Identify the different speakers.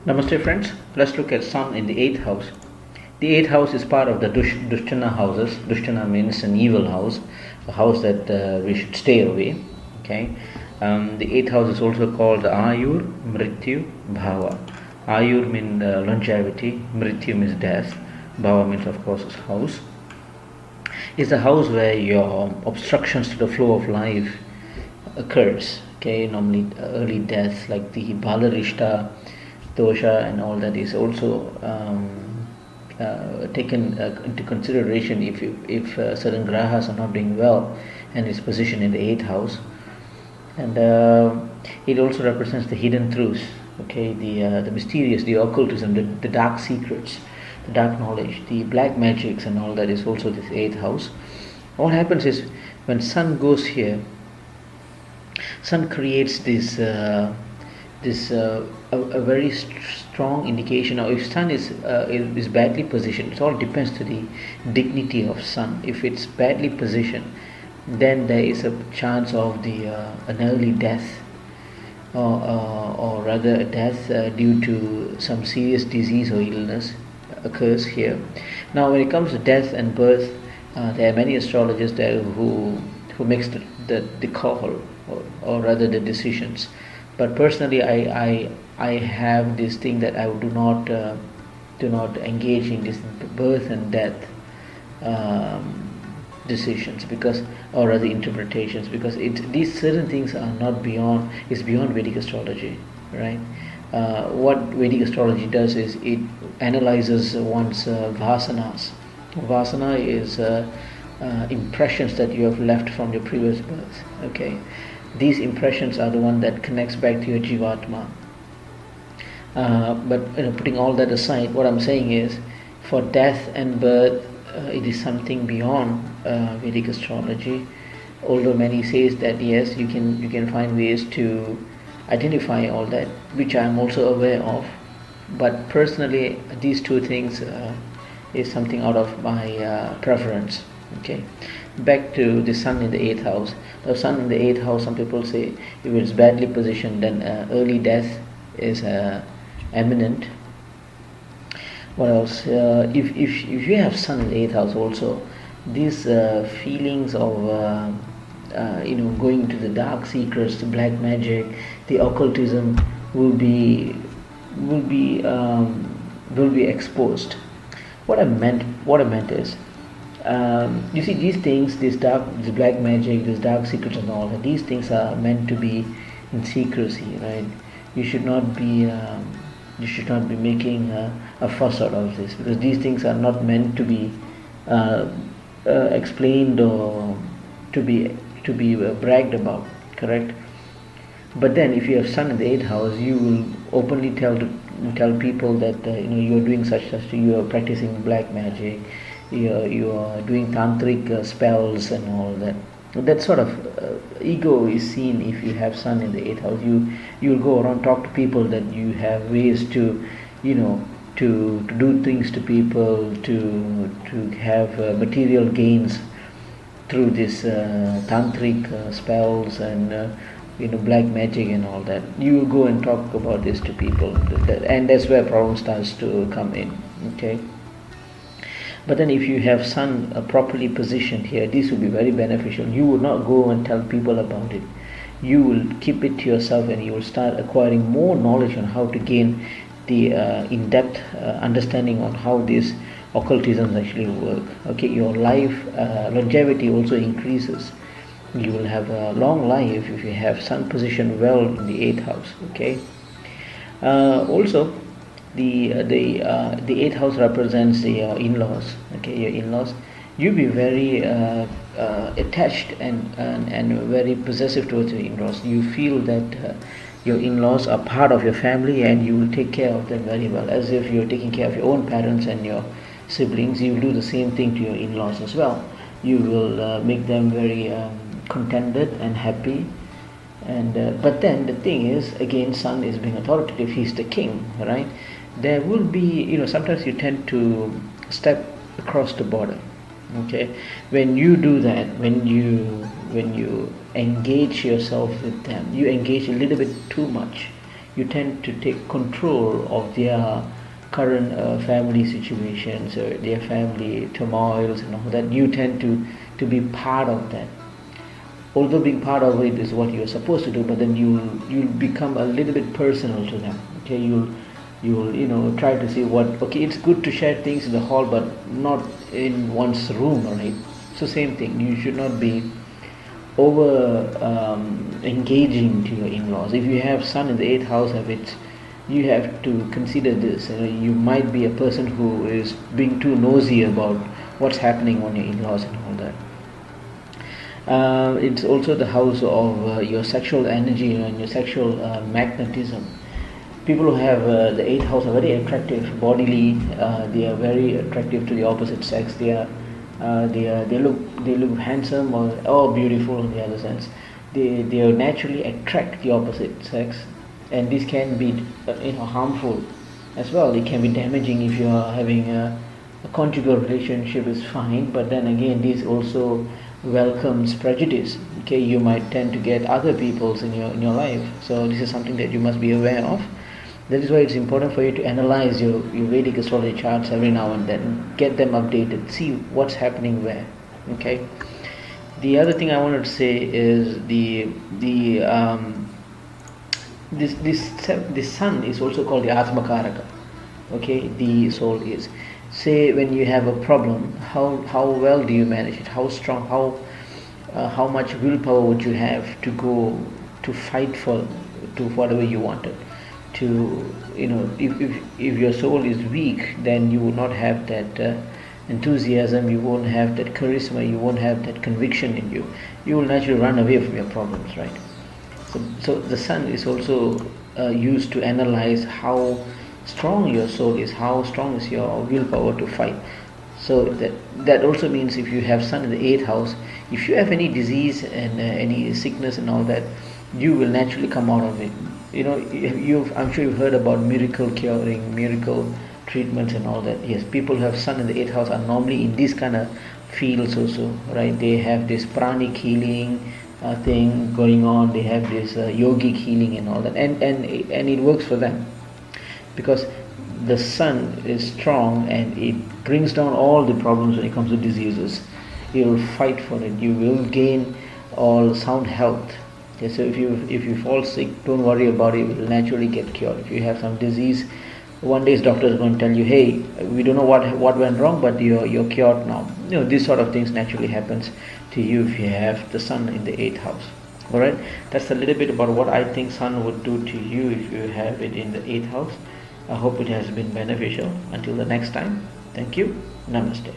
Speaker 1: Namaste friends, let's look at Sun in the 8th house. The 8th house is part of the Dushtana houses. Dushtana means an evil house, a house that we should stay away. Okay, the 8th house is also called Ayur, Mrityu, Bhava. Ayur means longevity, Mrityu means death, Bhava means of course is house. It's a house where your obstructions to the flow of life occurs. Okay, normally early death like the Balarishta dosha and all that is also taken into consideration if certain grahas are not doing well and is positioned in the 8th house. And it also represents the hidden truths, okay, the mysterious, the occultism, the dark secrets, the dark knowledge, the black magics and all that is also this 8th house. What happens is when Sun goes here, Sun creates this a very strong indication. Now if Sun is badly positioned, it all depends to the dignity of Sun. If it's badly positioned, then there is a chance of an early death, or rather a death due to some serious disease or illness occurs here. Now when it comes to death and birth, there are many astrologers there who makes the call, or rather the decisions. But personally, I have this thing that I do not engage in this birth and death decisions, because, or rather interpretations, because these certain things are not beyond, it's beyond Vedic astrology, right? What Vedic astrology does is it analyzes one's vasanas. Vasana is impressions that you have left from your previous birth. Okay, these impressions are the one that connects back to your jivatma. But putting all that aside, what I'm saying is, for death and birth, it is something beyond Vedic astrology. Although many says that yes, you can find ways to identify all that, which I am also aware of. But personally, these two things is something out of my preference. Okay, back to the Sun in the 8th house. The Sun in the 8th house, some people say if it's badly positioned, then early death is imminent. What else? If you have Sun in the 8th house also, these feelings of going to the dark secrets, the black magic, the occultism will be exposed. What I meant is, you see, these things, this black magic, this dark secrets and all that, these things are meant to be in secrecy, right? You should not be making a fuss out of this, because these things are not meant to be explained or to be bragged about, correct? But then if you have Sun in the 8th house, you will openly tell people that you are doing such, you are practicing black magic, you are doing tantric spells and all that. That sort of ego is seen if you have Sun in the 8th house. You'll go around, talk to people that you have ways to to do things to people, to have material gains through this tantric spells and black magic and all that. You will go and talk about this to people, and that's where problem starts to come in. Okay. But then if you have Sun properly positioned here, this will be very beneficial. You will not go and tell people about it. You will keep it to yourself, and you will start acquiring more knowledge on how to gain the in-depth understanding on how these occultisms actually work. Okay, your life longevity also increases. You will have a long life if you have Sun positioned well in the 8th house. Okay. Also, the 8th house represents your in-laws. Okay, your in-laws. You be very attached and very possessive towards your in-laws. You feel that your in-laws are part of your family, and you will take care of them very well, as if you're taking care of your own parents and your siblings. You will do the same thing to your in-laws as well. You will make them very contented and happy. And but then the thing is, again, Sun is being authoritative. He's the king, right? There will be, sometimes you tend to step across the border. Okay, when you do that, when you engage yourself with them, you engage a little bit too much. you tend to take control of their current family situations or their family turmoils and all that. You tend to be part of that. Although being part of it is what you're supposed to do, but then you'll become a little bit personal to them. Okay, you'll try to see what. Okay, it's good to share things in the hall, but not in one's room, right? So same thing. You should not be over engaging to your in-laws. If you have sun in the 8th house of it, you have to consider this. You might be a person who is being too nosy about what's happening on your in-laws and all that. It's also the house of your sexual energy and your sexual magnetism. People who have the 8th house are very attractive bodily. They are very attractive to the opposite sex. They look handsome or beautiful in the other sense. They naturally attract the opposite sex, and this can be harmful as well. It can be damaging if you are having a conjugal relationship is fine, but then again this also welcomes prejudice. Okay, you might tend to get other peoples in your life. So this is something that you must be aware of. That is why it's important for you to analyze your Vedic astrology charts every now and then, get them updated, see what's happening where. Okay. The other thing I wanted to say is this sun is also called the Atmakaraka. Okay, the soul is. Say when you have a problem, how well do you manage it? How strong? How much willpower would you have to go to fight to whatever you wanted? If your soul is weak, then you will not have that enthusiasm. You won't have that charisma. You won't have that conviction in you. You will naturally run away from your problems, right? So the sun is also used to analyze how strong your soul is, how strong is your willpower to fight. So that also means if you have sun in the 8th house, if you have any disease and any sickness and all that, you will naturally come out of it. I'm sure you've heard about miracle curing, miracle treatments and all that. Yes, people who have sun in the 8th house are normally in this kind of fields also, right? They have this pranic healing thing going on. They have this yogic healing and all that, and it works for them, because the sun is strong and it brings down all the problems when it comes to diseases. You will fight for it. You will gain all sound health. Okay, so if you fall sick, don't worry about it. It will naturally get cured. If you have some disease, one day doctor is going to tell you, hey, we don't know what went wrong, but you're cured now. This sort of things naturally happens to you if you have the sun in the 8th house. Alright, that's a little bit about what I think sun would do to you if you have it in the 8th house. I hope it has been beneficial. Until the next time, thank you. Namaste.